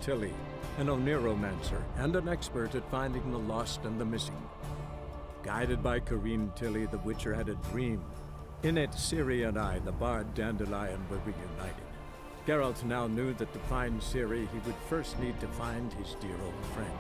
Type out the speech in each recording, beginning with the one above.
Tilly, an oneiromancer and an expert at finding the lost and the missing. Guided by Corrine Tilly, the Witcher had a dream. In it, Ciri and I, the bard Dandelion, were reunited. Geralt now knew that to find Ciri, he would first need to find his dear old friend.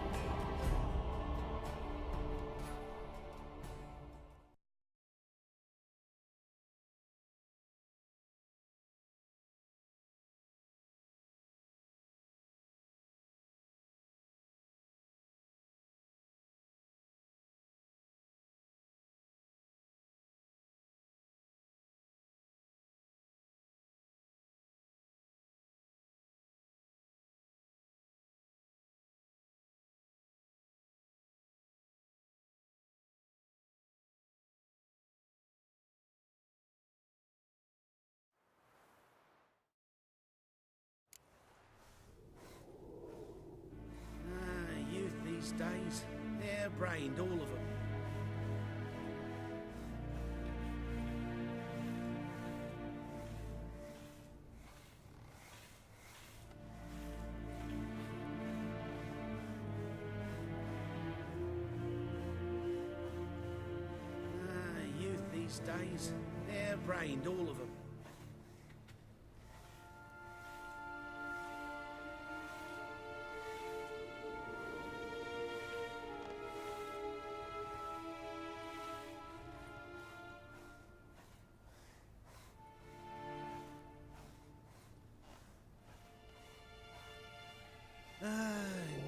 Youth these days, hair-brained, all of them. Youth these days, hair-brained, all of them.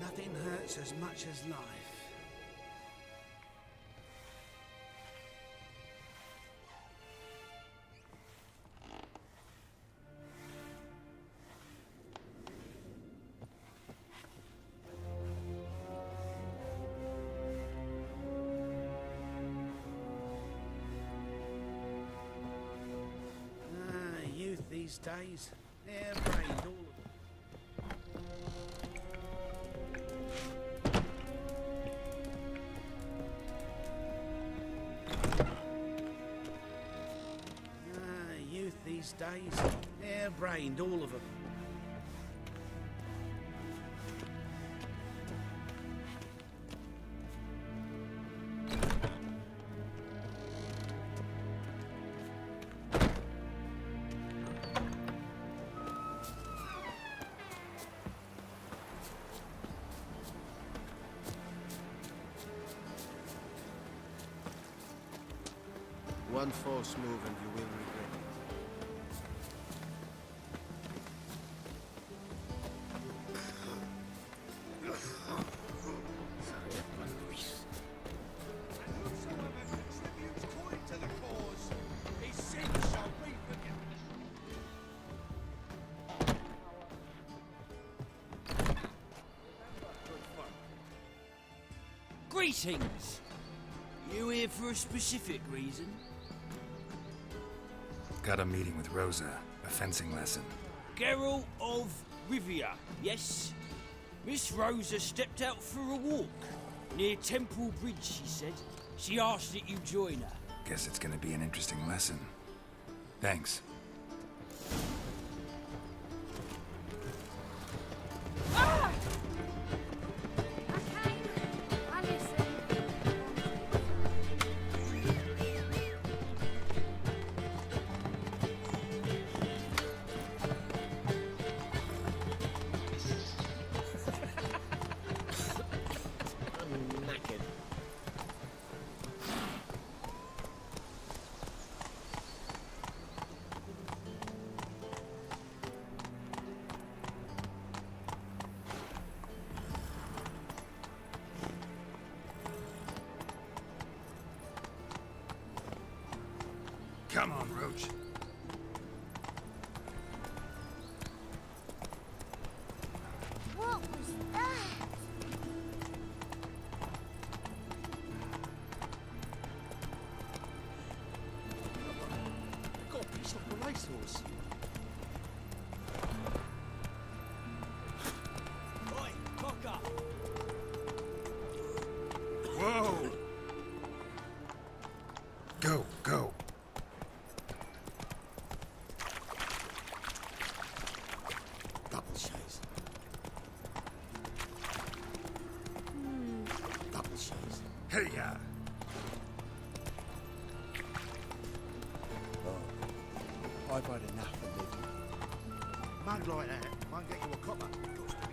Nothing hurts as much as life. Youth these days, hair-brained, all of them. Youth these days, hair-brained, all of them. One false move and you will regret Greetings! You here for a specific reason? Got a meeting with Rosa, a fencing lesson. Geralt of Rivia, yes? Miss Rosa stepped out for a walk. Near Temple Bridge, she said. She asked that you join her. Guess it's gonna be an interesting lesson. Thanks. Ah! Okay, I listen. I'm knackered. Come on, Roach. What was that? Got a piece off the racehorse. Oi, cock up! Whoa! Go, go. Hey-ya! I've had enough of living. Mug like that won't get you a copper. Goes to be.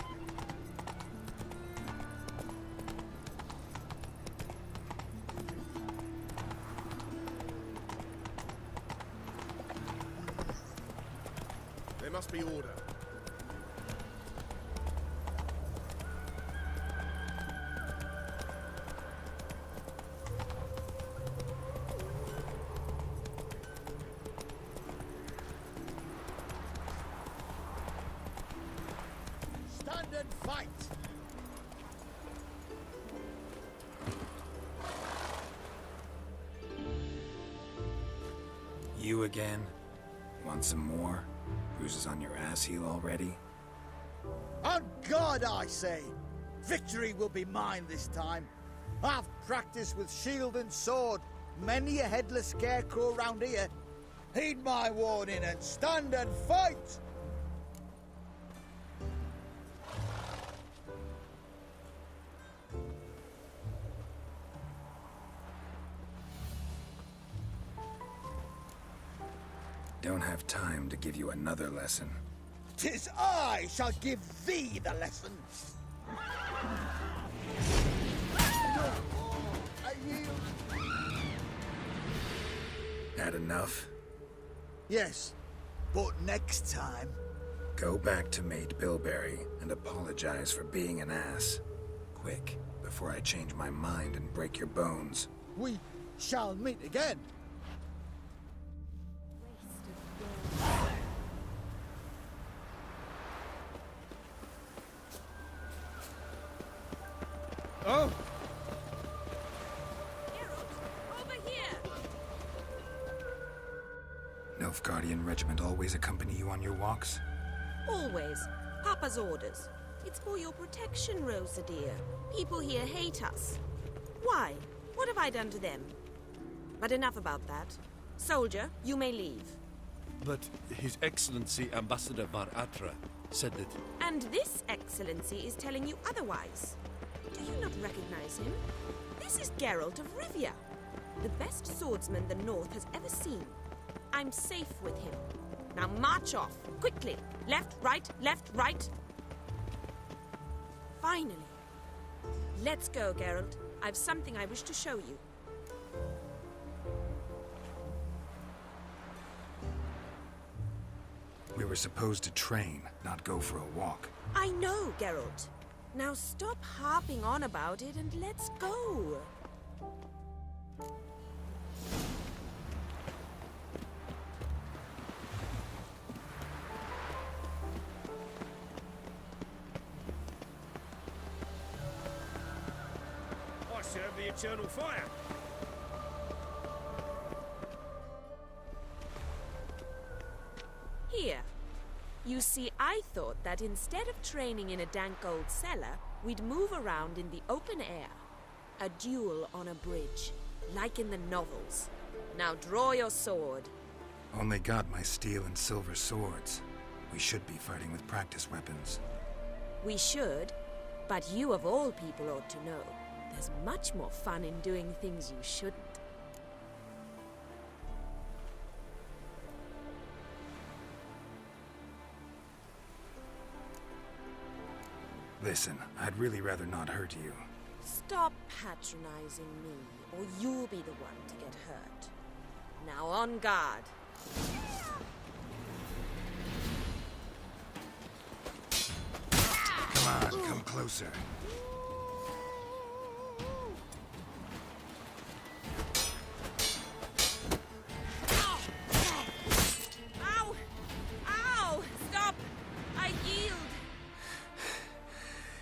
There must be order. Stand and fight! You again? Want some more? Bruises on your ass heel already? On God, I say! Victory will be mine this time. I've practiced with shield and sword. Many a headless scarecrow round here. Heed my warning and stand and fight! Don't have time to give you another lesson. 'Tis I shall give thee the lesson. I yield. Had enough? Yes, but next time. Go back to Maid Bilberry and apologize for being an ass. Quick, before I change my mind and break your bones. We shall meet again. Oh! Geralt, over here! Nilfgaardian regiment always accompany you on your walks? Always. Papa's orders. It's for your protection, Rosa dear. People here hate us. Why? What have I done to them? But enough about that. Soldier, you may leave. But His Excellency Ambassador Var Atra said that... And this excellency is telling you otherwise. Do you not recognize him? This is Geralt of Rivia, the best swordsman the North has ever seen. I'm safe with him. Now march off, quickly. Left, right, left, right. Finally. Let's go, Geralt. I've something I wish to show you. We were supposed to train, not go for a walk. I know, Geralt. Now stop harping on about it and let's go. I serve the eternal fire. Here. You see, I thought that instead of training in a dank old cellar, we'd move around in the open air. A duel on a bridge, like in the novels. Now draw your sword. Only got my steel and silver swords. We should be fighting with practice weapons. We should, but you of all people ought to know. There's much more fun in doing things you shouldn't. Listen, I'd really rather not hurt you. Stop patronizing me, or you'll be the one to get hurt. Now on guard. Come on, come closer. Ow! Ow! Stop! I yield!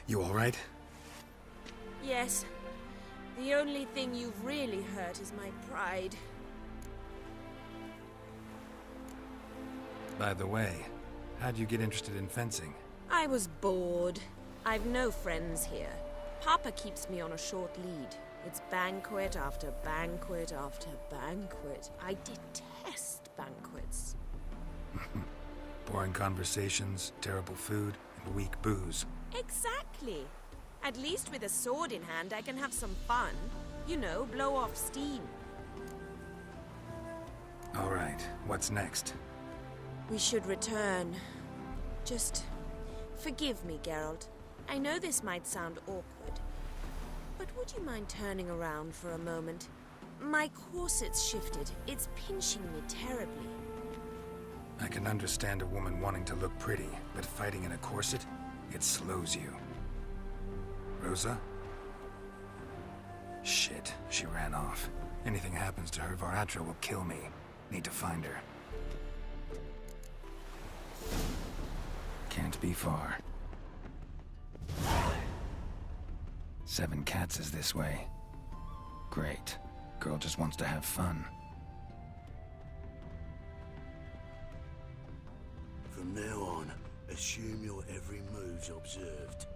You all right? Yes. The only thing you've really hurt is my pride. By the way, how'd you get interested in fencing? I was bored. I've no friends here. Papa keeps me on a short lead. It's banquet after banquet after banquet. I detest banquets. Boring conversations, terrible food, and weak booze. Exactly. At least with a sword in hand, I can have some fun. You know, blow off steam. All right, what's next? We should return. Just forgive me, Geralt. I know this might sound awkward, but would you mind turning around for a moment? My corset's shifted. It's pinching me terribly. I can understand a woman wanting to look pretty, but fighting in a corset, it slows you. Rosa? Shit, she ran off. Anything happens to her, Varatra will kill me. Need to find her. Can't be far. 7 Cats is this way. Great. Girl just wants to have fun. From now on, assume your every move's observed.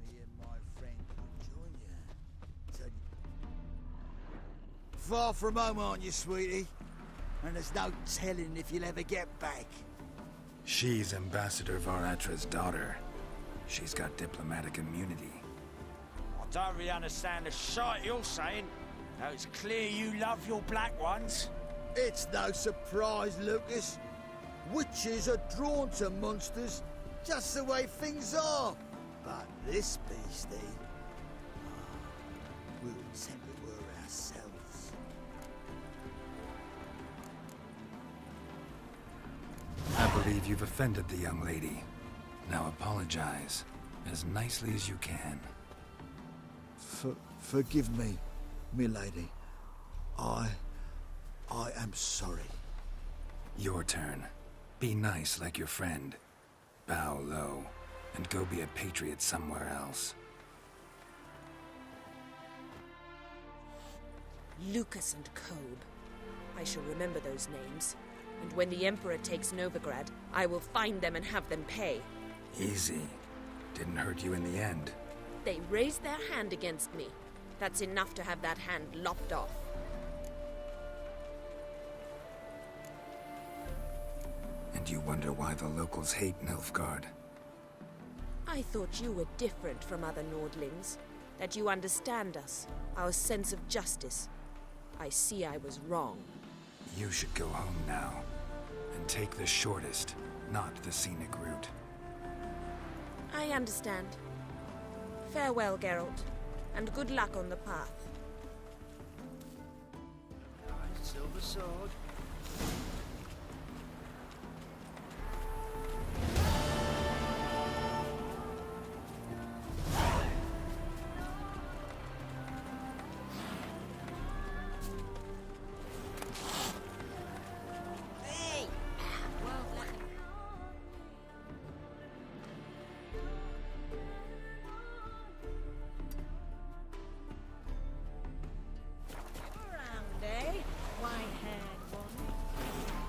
Me and my friend will join you. Tell you. Far from home, aren't you, sweetie? And there's no telling if you'll ever get back. She's Ambassador Varatra's daughter. She's got diplomatic immunity. I don't really understand the shite you're saying. Now it's clear you love your black ones. It's no surprise, Lucas. Witches are drawn to monsters, just the way things are. But this beastie, we'll temper her ourselves. I believe you've offended the young lady. Now apologize, as nicely as you can. Forgive me, milady. I am sorry. Your turn. Be nice like your friend. Bow low, and go be a patriot somewhere else. Lucas and Kobe. I shall remember those names. And when the Emperor takes Novigrad, I will find them and have them pay. Easy. Didn't hurt you in the end. They raised their hand against me. That's enough to have that hand lopped off. And you wonder why the locals hate Nilfgaard. I thought you were different from other Nordlings. That you understand us, our sense of justice. I see I was wrong. You should go home now. And take the shortest, not the scenic route. I understand. Farewell, Geralt, and good luck on the path. Silver sword. Around, eh? White-haired one.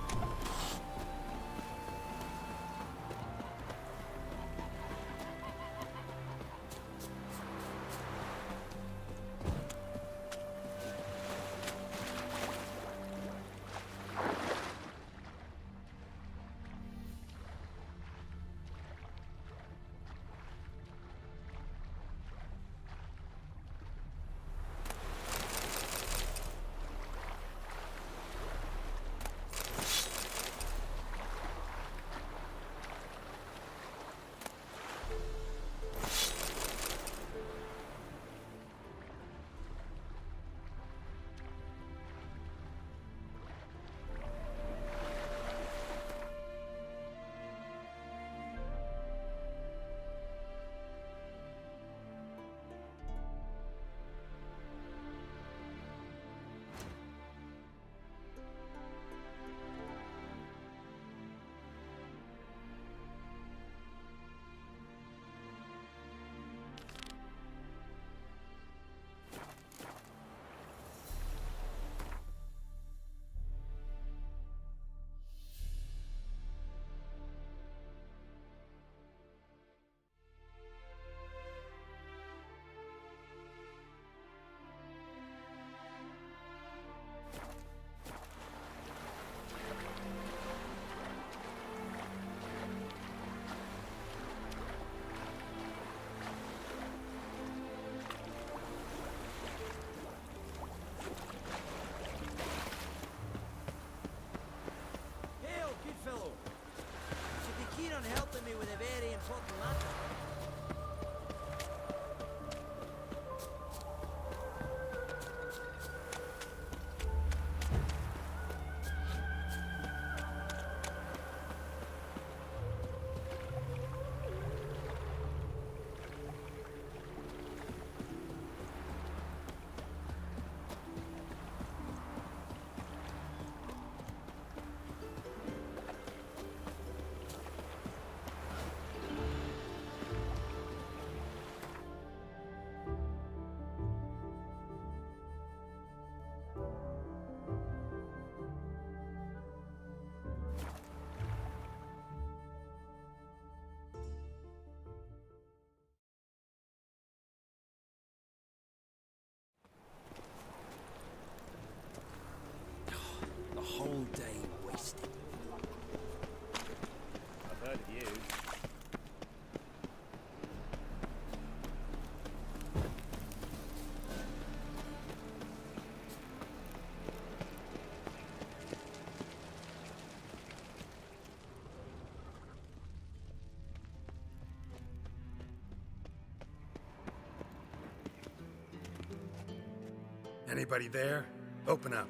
Anybody there? Open up.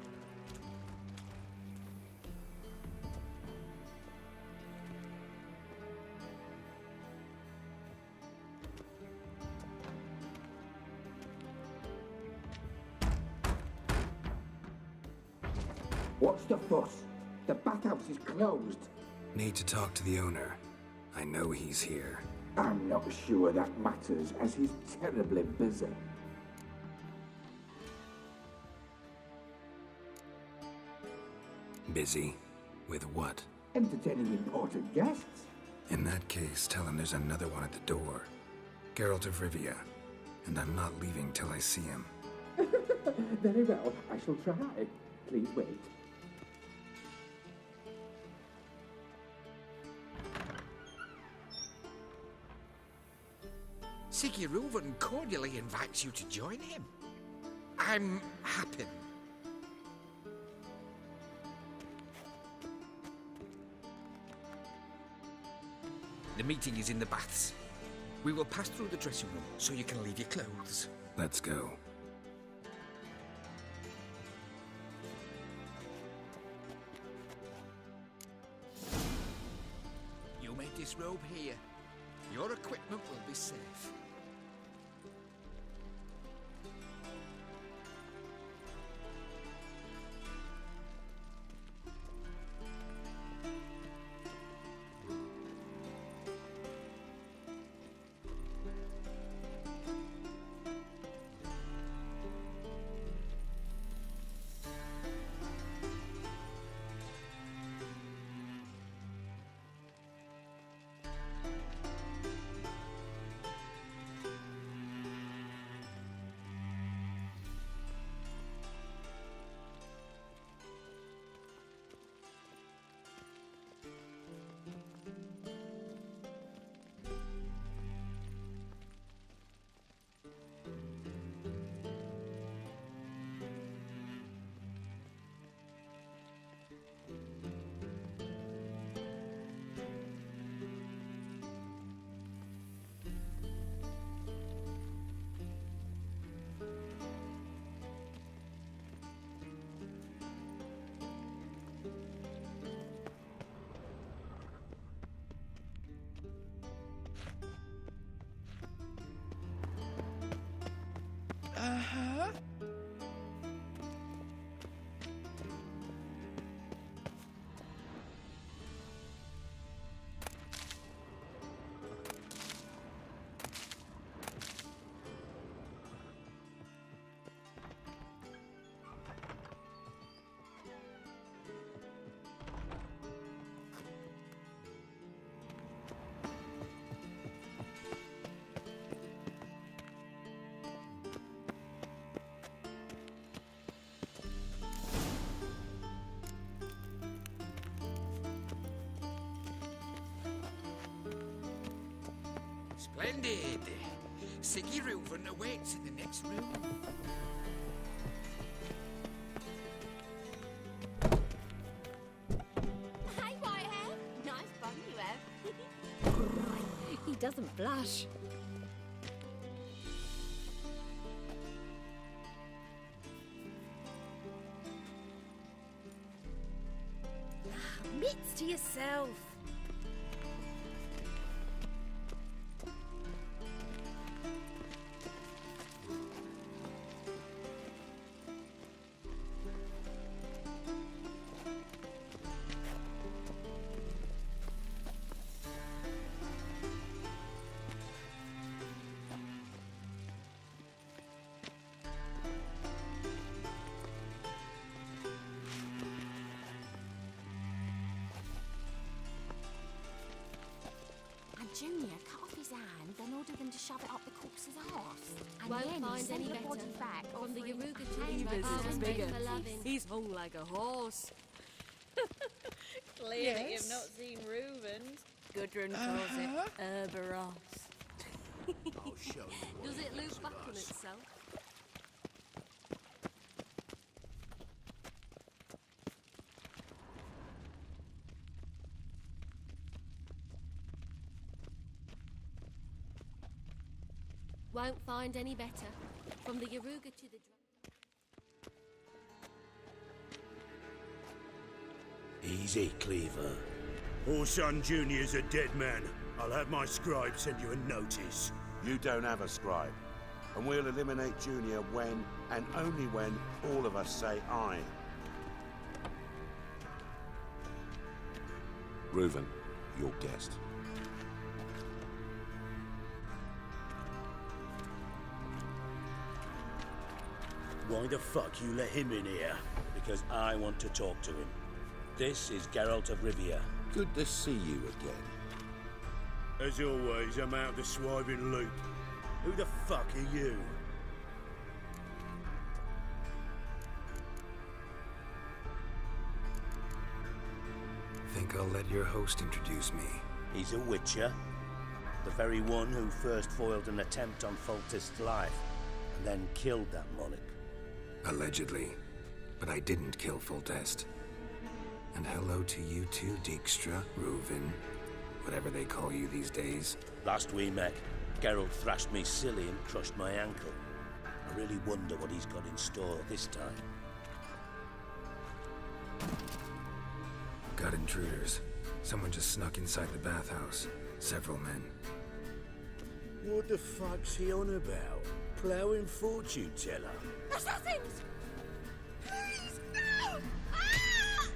What's the fuss? The bathhouse is closed. Need to talk to the owner. I know he's here. I'm not sure that matters, as he's terribly busy. Busy? With what? Entertaining important guests. In that case, tell him there's another one at the door. Geralt of Rivia. And I'm not leaving till I see him. Very well, I shall try. Please wait. Siguruvin cordially invites you to join him. I'm happy. The meeting is in the baths. We will pass through the dressing room so you can leave your clothes. Let's go. You may disrobe here. Your equipment will be safe. Splendid! Siguruvin awaits in the next room. Hi, Whitehair. Nice bum you have. He doesn't blush. Mitts to yourself. Junior cut off his hand, then ordered them to shove it up the corpse's arse. And Won't then he find sent any the body better back from the offering Yaruga Chambers is bigger. He's hung like a horse. Clearly you've not seen Reuben's. Gudrun calls it Herberos. I'll show you what Does it thinks loop of back on us. itself? Won't find any better. From the Yaruga to the... Easy, Cleaver. Orson Jr.'s a dead man. I'll have my scribe send you a notice. You don't have a scribe. And we'll eliminate Junior when, and only when, all of us say aye. Reuven, your guest. Why the fuck you let him in here? Because I want to talk to him. This is Geralt of Rivia. Good to see you again. As always, I'm out of the swiving loop. Who the fuck are you? Think I'll let your host introduce me. He's a witcher. The very one who first foiled an attempt on Foltest's life, and then killed that monarch. Allegedly. But I didn't kill Foltest. And hello to you too, Dijkstra, Reuven, whatever they call you these days. Last we met, Geralt thrashed me silly and crushed my ankle. I really wonder what he's got in store this time. Got intruders. Someone just snuck inside the bathhouse. Several men. What the fuck's he on about? Ploughing fortune teller? Assassins! Please, no! Ah!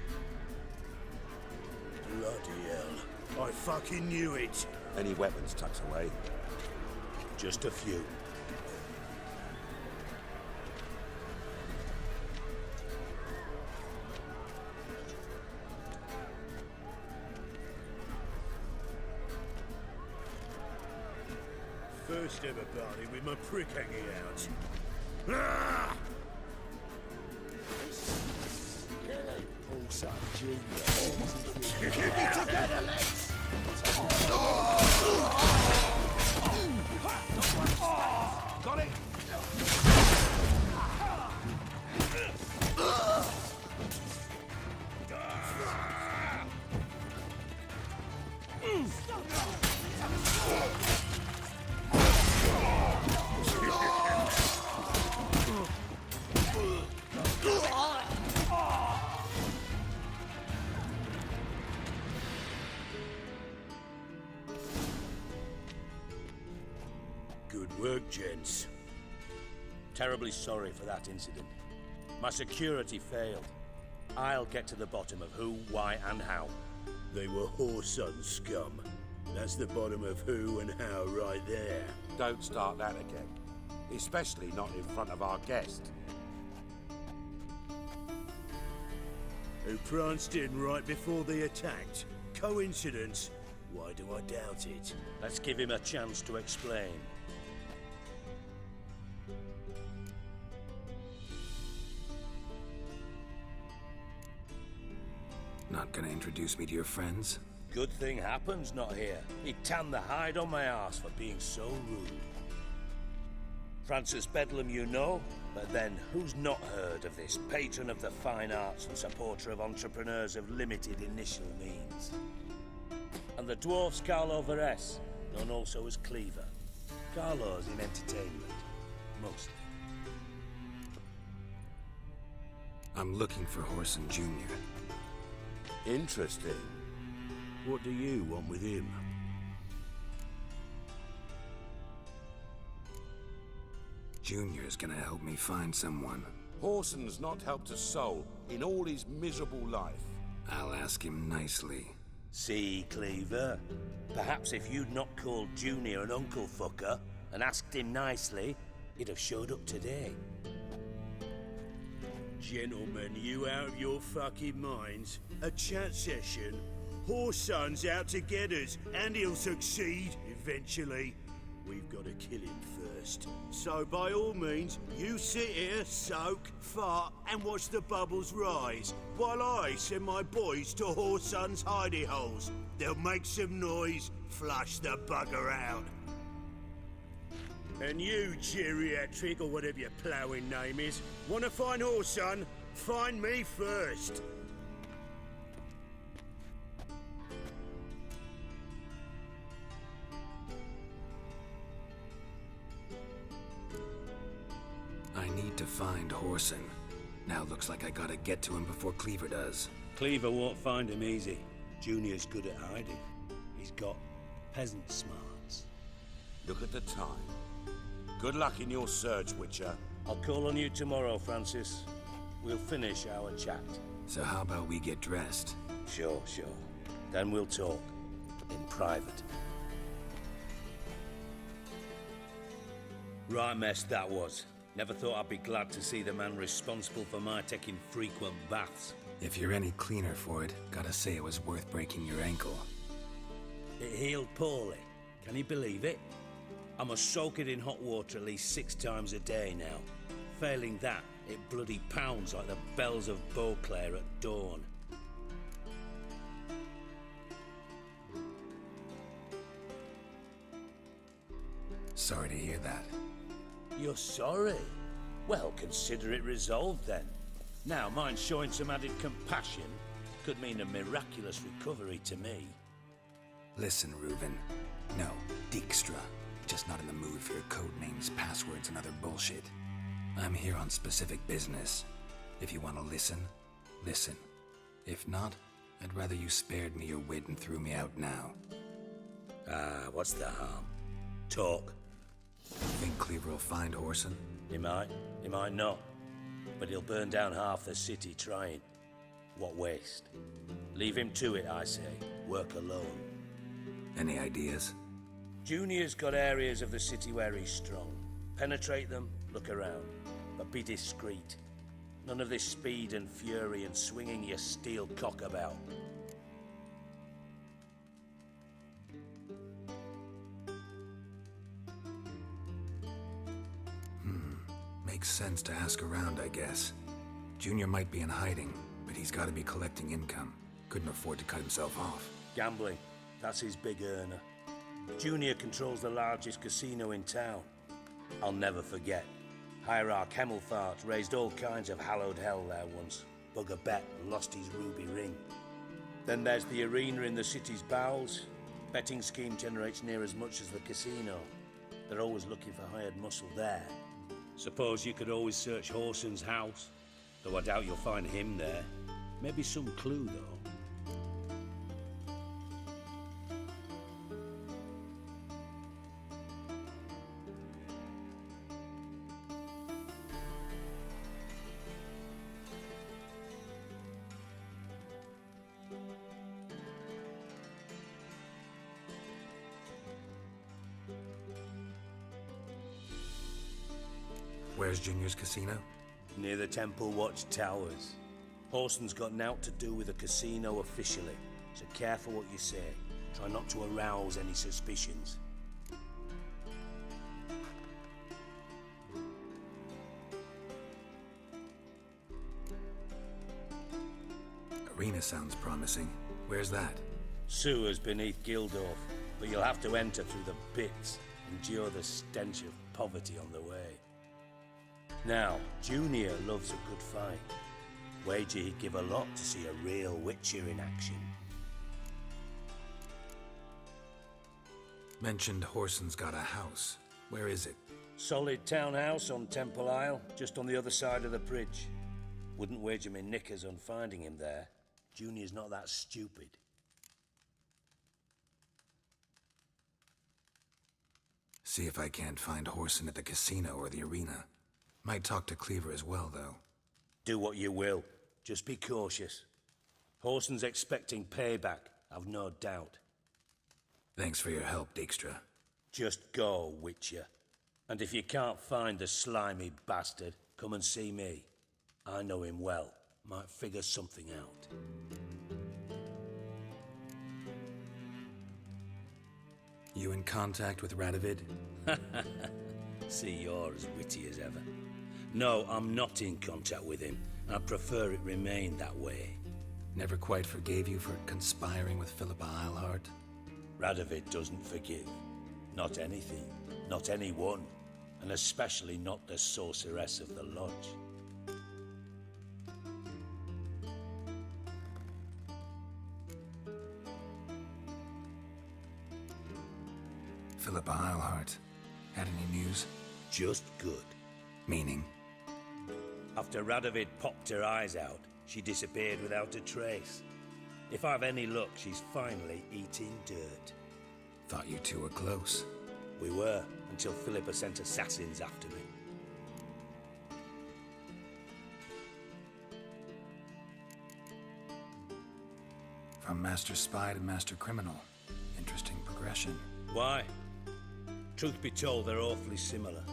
Bloody hell. I fucking knew it. Any weapons tucked away? Just a few. First ever party with my prick hanging out. Ah! All Junior. Together, let's! Got it! Good work, gents. Terribly sorry for that incident. My security failed. I'll get to the bottom of who, why, and how. They were Whoreson scum. That's the bottom of who and how right there. Don't start that again. Especially not in front of our guest. Who pranced in right before they attacked. Coincidence? Why do I doubt it? Let's give him a chance to explain. Not gonna introduce me to your friends? Good thing Happen's not here. He'd tan the hide on my ass for being so rude. Francis Bedlam you know, but then who's not heard of this patron of the fine arts and supporter of entrepreneurs of limited initial means? And the dwarf's Carlo Veres, known also as Cleaver. Carlo's in entertainment, mostly. I'm looking for Whoreson Jr. Interesting. What do you want with him? Junior's gonna help me find someone. Whoreson's not helped a soul in all his miserable life. I'll ask him nicely. See, Cleaver? Perhaps if you'd not called Junior an uncle fucker and asked him nicely, he'd have showed up today. Gentlemen, you out of your fucking minds? A chat session? Whoreson's out to get us, and he'll succeed eventually. We've got to kill him first. So by all means, you sit here, soak, fart, and watch the bubbles rise, while I send my boys to Whoreson's hidey holes. They'll make some noise, flush the bugger out. And you, geriatric, or whatever your ploughing name is, want to find Whoreson? Find me first. I need to find Whoreson. Now looks like I gotta get to him before Cleaver does. Cleaver won't find him easy. Junior's good at hiding. He's got peasant smarts. Look at the time. Good luck in your search, Witcher. I'll call on you tomorrow, Francis. We'll finish our chat. So how about we get dressed? Sure. Then we'll talk. In private. Right mess that was. Never thought I'd be glad to see the man responsible for my taking frequent baths. If you're any cleaner for it, gotta say it was worth breaking your ankle. It healed poorly. Can you believe it? I must soak it in hot water at least 6 times a day now. Failing that, it bloody pounds like the bells of Beauclair at dawn. Sorry to hear that. You're sorry? Well, consider it resolved then. Now, mind showing some added compassion could mean a miraculous recovery to me. Listen, Reuven. No, Dijkstra. Just not in the mood for your code names, passwords, and other bullshit. I'm here on specific business. If you want to listen, listen. If not, I'd rather you spared me your wit and threw me out now. What's the harm? Talk. Think Cleaver will find Whoreson? He might not. But he'll burn down half the city trying. What waste. Leave him to it, I say. Work alone. Any ideas? Junior's got areas of the city where he's strong. Penetrate them, look around. But be discreet. None of this speed and fury and swinging your steel cock about. Makes sense to ask around, I guess. Junior might be in hiding, but he's got to be collecting income. Couldn't afford to cut himself off. Gambling. That's his big earner. Junior controls the largest casino in town. I'll never forget. Hierarch Hemmelfart raised all kinds of hallowed hell there once. Bugger bet and lost his ruby ring. Then there's the arena in the city's bowels. Betting scheme generates near as much as the casino. They're always looking for hired muscle there. Suppose you could always search Whoreson's house, though I doubt you'll find him there. Maybe some clue, though. Where's Junior's casino? Near the Temple Watch Towers. Whoreson's got naught to do with the casino officially, so careful what you say. Try not to arouse any suspicions. Arena sounds promising. Where's that? Sewers beneath Gildorf, but you'll have to enter through the pits, endure the stench of poverty on the way. Now, Junior loves a good fight. Wager he'd give a lot to see a real Witcher in action. Mentioned Whoreson's got a house. Where is it? Solid townhouse on Temple Isle, just on the other side of the bridge. Wouldn't wager me knickers on finding him there. Junior's not that stupid. See if I can't find Whoreson at the casino or the arena. Might talk to Cleaver as well, though. Do what you will. Just be cautious. Whoreson's expecting payback, I've no doubt. Thanks for your help, Dijkstra. Just go, Witcher. And if you can't find the slimy bastard, come and see me. I know him well. Might figure something out. You in contact with Radovid? See, you're as witty as ever. No, I'm not in contact with him. I prefer it remain that way. Never quite forgave you for conspiring with Philippa Eilhart? Radovid doesn't forgive. Not anything. Not anyone. And especially not the sorceress of the lodge. Philippa Eilhart. Had any news? Just good. Meaning? After Radovid popped her eyes out, She disappeared without a trace. If I've any luck, she's finally eating dirt. Thought you two were close. We were, until Philippa sent assassins after me. From Master Spy to Master Criminal. Interesting progression. Why? Truth be told, they're awfully similar.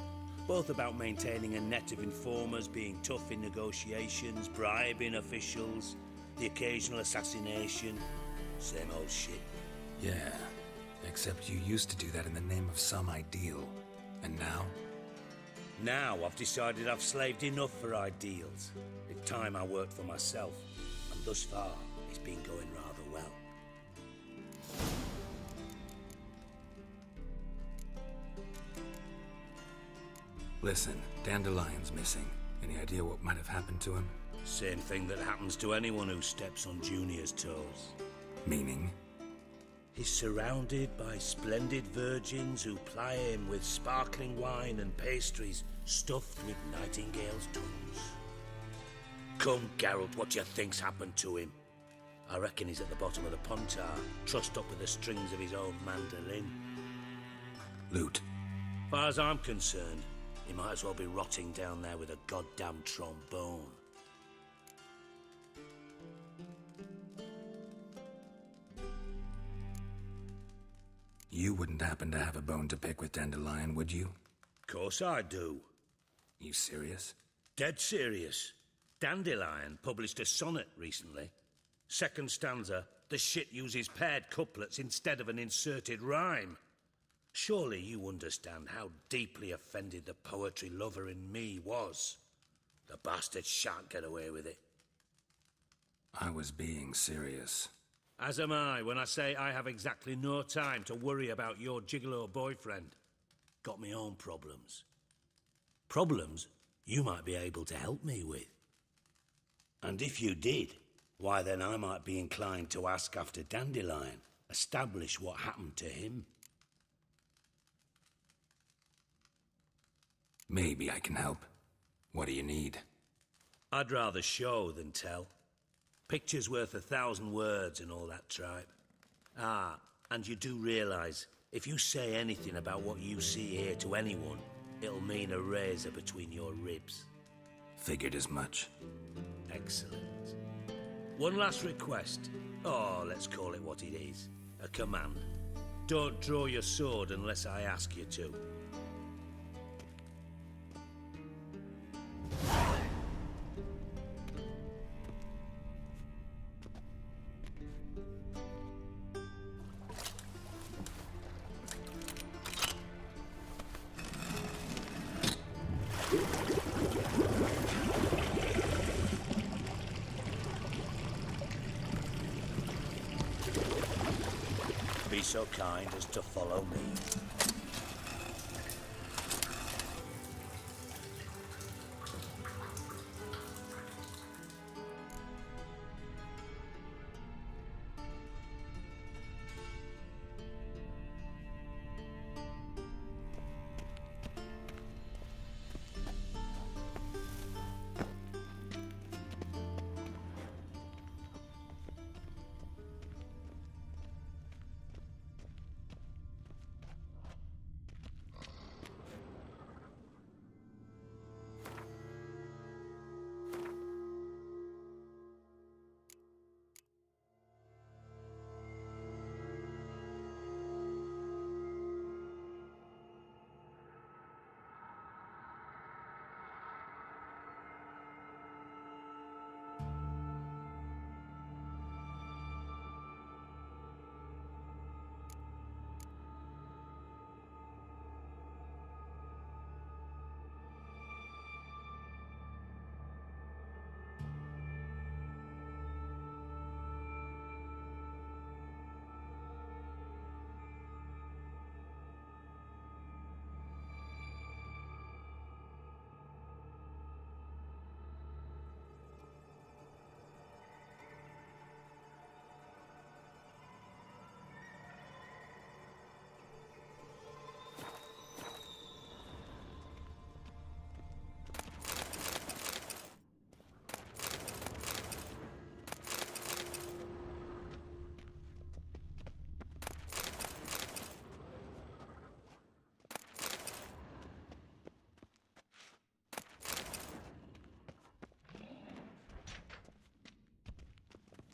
Both about maintaining a net of informers, being tough in negotiations, bribing officials, the occasional assassination. Same old shit. Yeah, except you used to do that in the name of some ideal. And now? Now I've decided I've slaved enough for ideals. It's time I worked for myself. And thus far, it's been going rather well. Listen, Dandelion's missing. Any idea what might have happened to him? Same thing that happens to anyone who steps on Junior's toes. Meaning? He's surrounded by splendid virgins who ply him with sparkling wine and pastries stuffed with nightingales' tongues. Come, Geralt, what do you think's happened to him? I reckon he's at the bottom of the pontar, trussed up with the strings of his own mandolin. Loot. Far as I'm concerned, he might as well be rotting down there with a goddamn trombone. You wouldn't happen to have a bone to pick with Dandelion, would you? Course I do. You serious? Dead serious. Dandelion published a sonnet recently. Second stanza, the shit uses paired couplets instead of an inserted rhyme. Surely you understand how deeply offended the poetry lover in me was. The bastard shan't get away with it. I was being serious. As am I when I say I have exactly no time to worry about your gigolo boyfriend. Got me own problems. Problems you might be able to help me with. And if you did, why then I might be inclined to ask after Dandelion, establish what happened to him. Maybe I can help. What do you need? I'd rather show than tell. Picture's worth 1,000 words and all that tripe. Ah, and you do realise, if you say anything about what you see here to anyone, it'll mean a razor between your ribs. Figured as much. Excellent. One last request. Oh, let's call it what it is. A command. Don't draw your sword unless I ask you to. Be so kind as to follow me.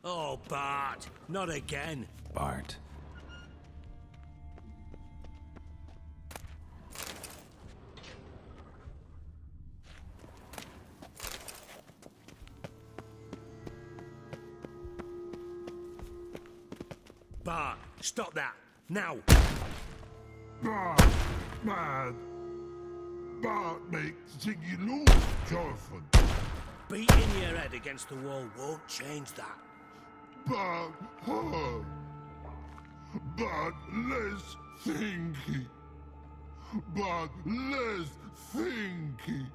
Oh, Bart, not again. Bart. Bart, stop that, now. Bart, mad. Bart makes Ziggy lose, Jonathan. Beating your head against the wall won't change that. Bart, hard. Bart, less thinky. Bart, less thinky.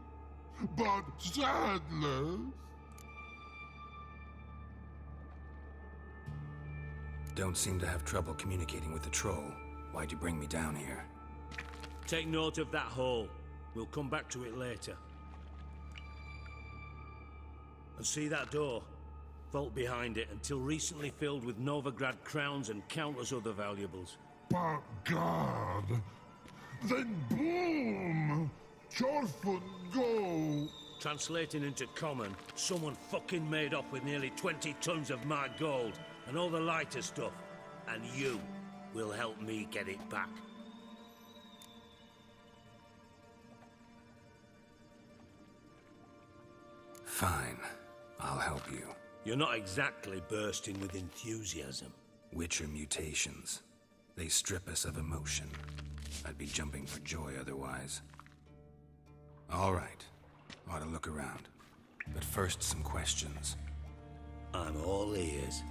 Bart, sadless. Don't seem to have trouble communicating with the troll. Why'd you bring me down here? Take note of that hole. We'll come back to it later. And see that door? Vault behind it, until recently filled with Novigrad crowns and countless other valuables. But God, then boom! Chorfun go! Translating into common, someone fucking made off with nearly 20 tons of my gold and all the lighter stuff. And you will help me get it back. Fine. I'll help you. You're not exactly bursting with enthusiasm. Witcher mutations. They strip us of emotion. I'd be jumping for joy otherwise. All right. Ought to look around. But first, some questions. I'm all ears.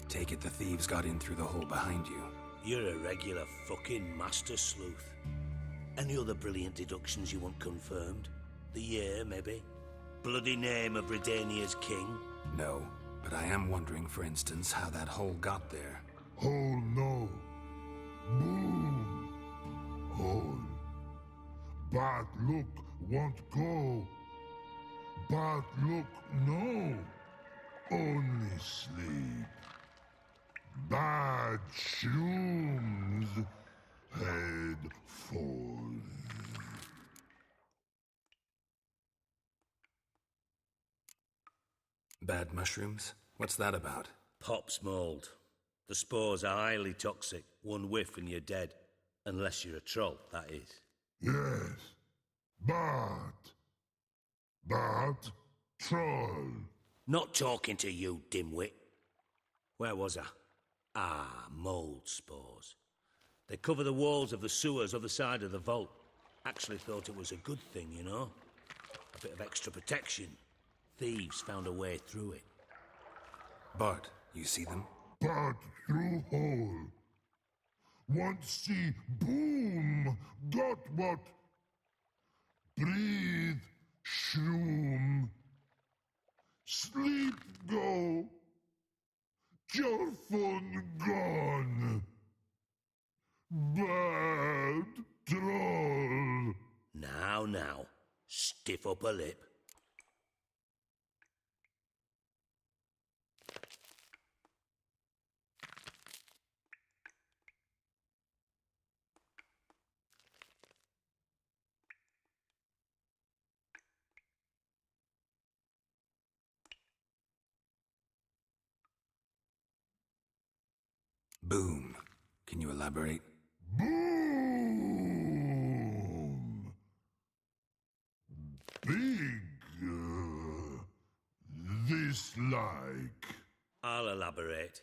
Take it the thieves got in through the hole behind you. You're a regular fucking master sleuth. Any other brilliant deductions you want confirmed? The year, maybe? Bloody name of Redania's king? No, but I am wondering, for instance, how that hole got there. Hole no. Boom. Hole. Bart look won't go. Bart look no. Only sleep. Bad shrooms. Head falls. Bad mushrooms? What's that about? Pop's mold. The spores are highly toxic. One whiff and you're dead. Unless you're a troll, that is. Yes. Bart. Bart. Troll. Not talking to you, dimwit. Where was I? Ah, mold spores. They cover the walls of the sewers other side of the vault. Actually thought it was a good thing, you know? A bit of extra protection. Thieves found a way through it. Bart, you see them? Bart through hole. Want see boom. Got what? Breathe. Shroom. Sleep go. Your phone gone. Bad troll. Now. Stiff upper lip. Boom. Can you elaborate? Boom. Big. This like. I'll elaborate.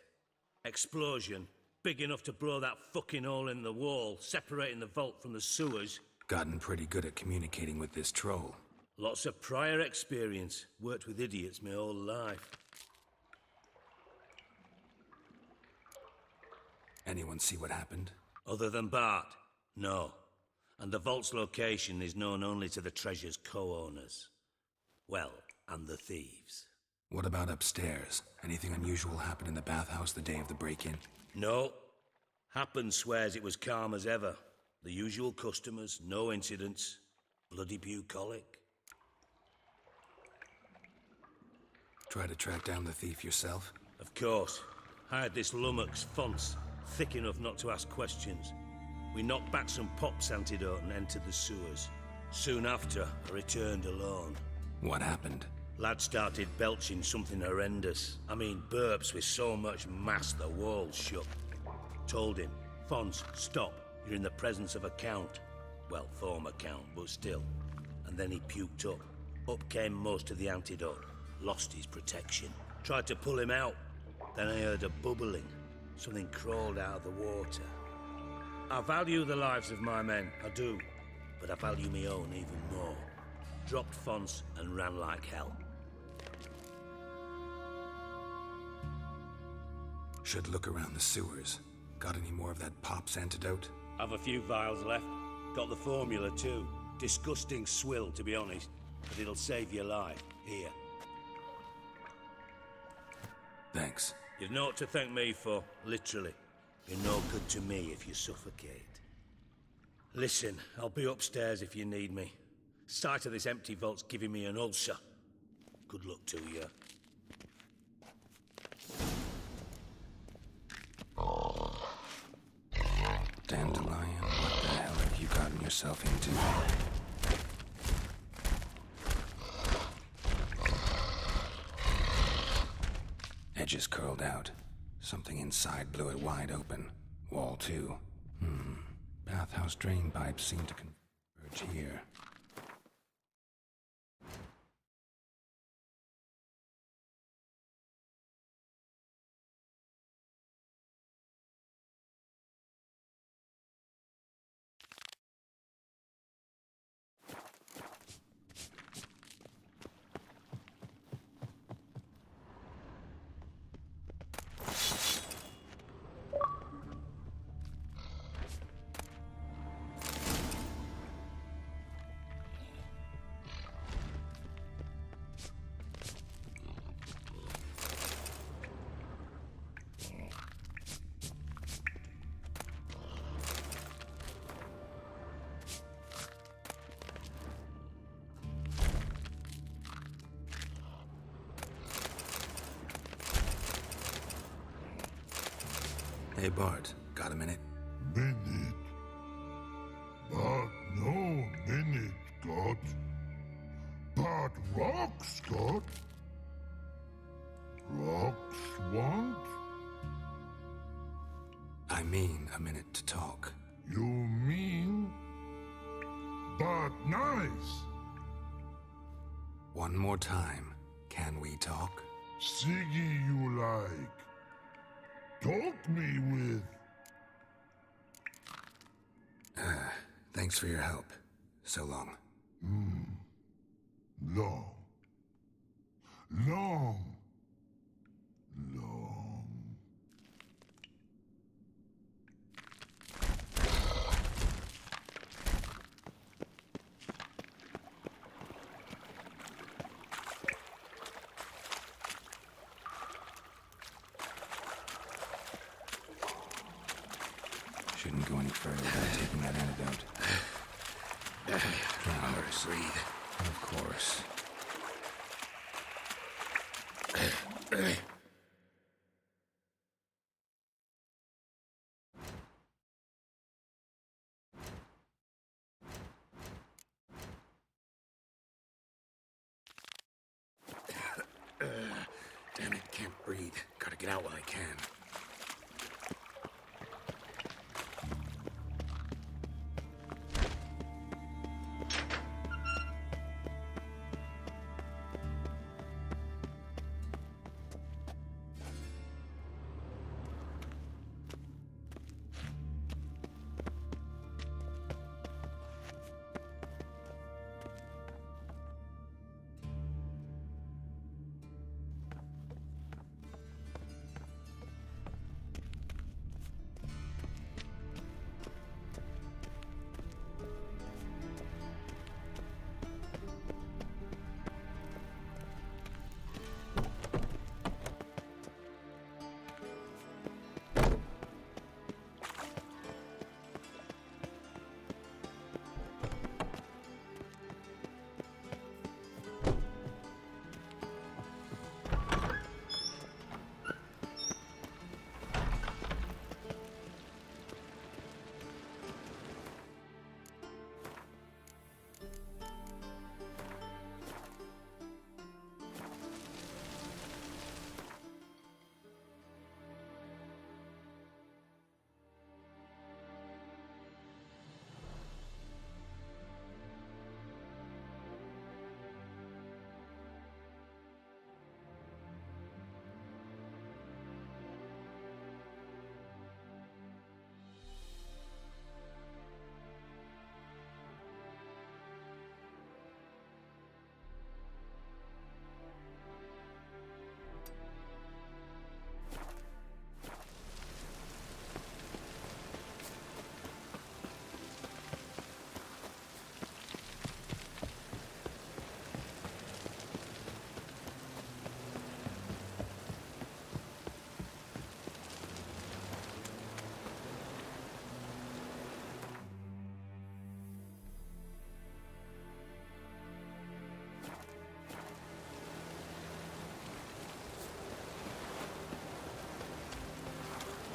Explosion. Big enough to blow that fucking hole in the wall, separating the vault from the sewers. Gotten pretty good at communicating with this troll. Lots of prior experience. Worked with idiots my whole life. Anyone see what happened? Other than Bart? No. And the vault's location is known only to the treasure's co-owners. Well, and the thieves. What about upstairs? Anything unusual happen in the bathhouse the day of the break-in? No. Happen swears it was calm as ever. The usual customers, no incidents. Bloody bucolic. Try to track down the thief yourself? Of course. Hired this lummox, Fonce, thick enough not to ask questions. We knocked back some Pop's antidote and entered the sewers. Soon after, I returned alone. What happened? Lad started belching something horrendous. I mean, burps with so much mass the walls shook. Told him, Fonce, stop. You're in the presence of a count. Well, former count, but still. And then he puked up. Up came most of the antidote. Lost his protection. Tried to pull him out. Then I heard a bubbling. Something crawled out of the water. I value the lives of my men, I do. But I value my own even more. Dropped Fonce and ran like hell. Should look around the sewers. Got any more of that Pop's antidote? I've a few vials left. Got the formula too. Disgusting swill, to be honest. But it'll save your life. Here. Thanks. You've naught to thank me for, literally. You're no good to me if you suffocate. Listen, I'll be upstairs if you need me. Sight of this empty vault's giving me an ulcer. Good luck to you. Dandelion, what the hell have you gotten yourself into? Edges curled out. Something inside blew it wide open. Wall too. Bathhouse drain pipes seem to converge here. Hey Bart, got a minute? Minute. But no minute, God. But rocks, God. Rocks want? I mean a minute to talk. You mean? But nice. One more time. Can we talk? Siggy you like. Talk me with. Thanks for your help. So long. Long. Long. Shouldn't go any further without taking that antidote. Immerse. Breathe. Of course. Damn it, can't breathe. Gotta get out while I can.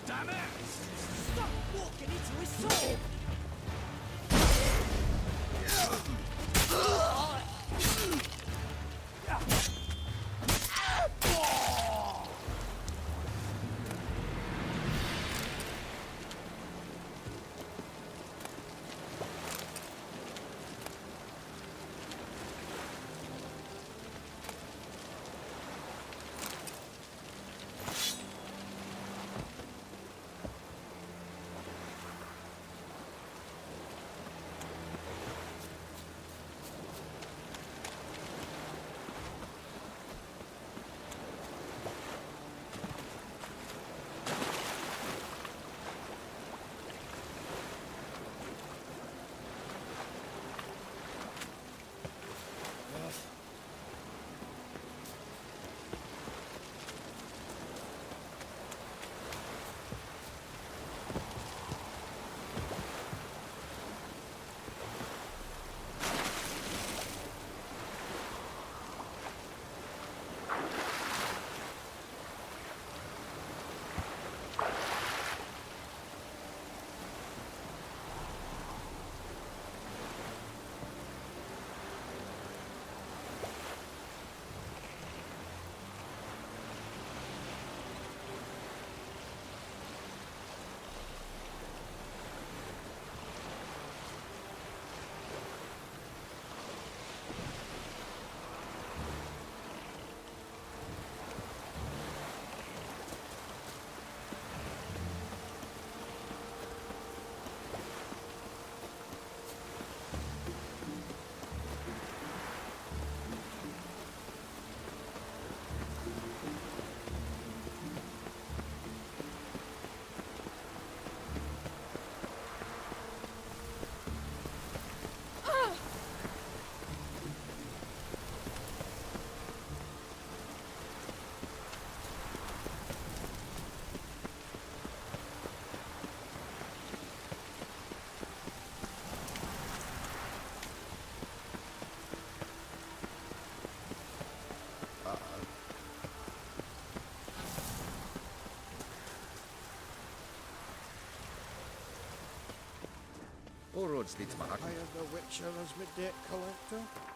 Damn it! Stop walking into his sword! All roads lead to Mahak. I have the Witcher as my date collector.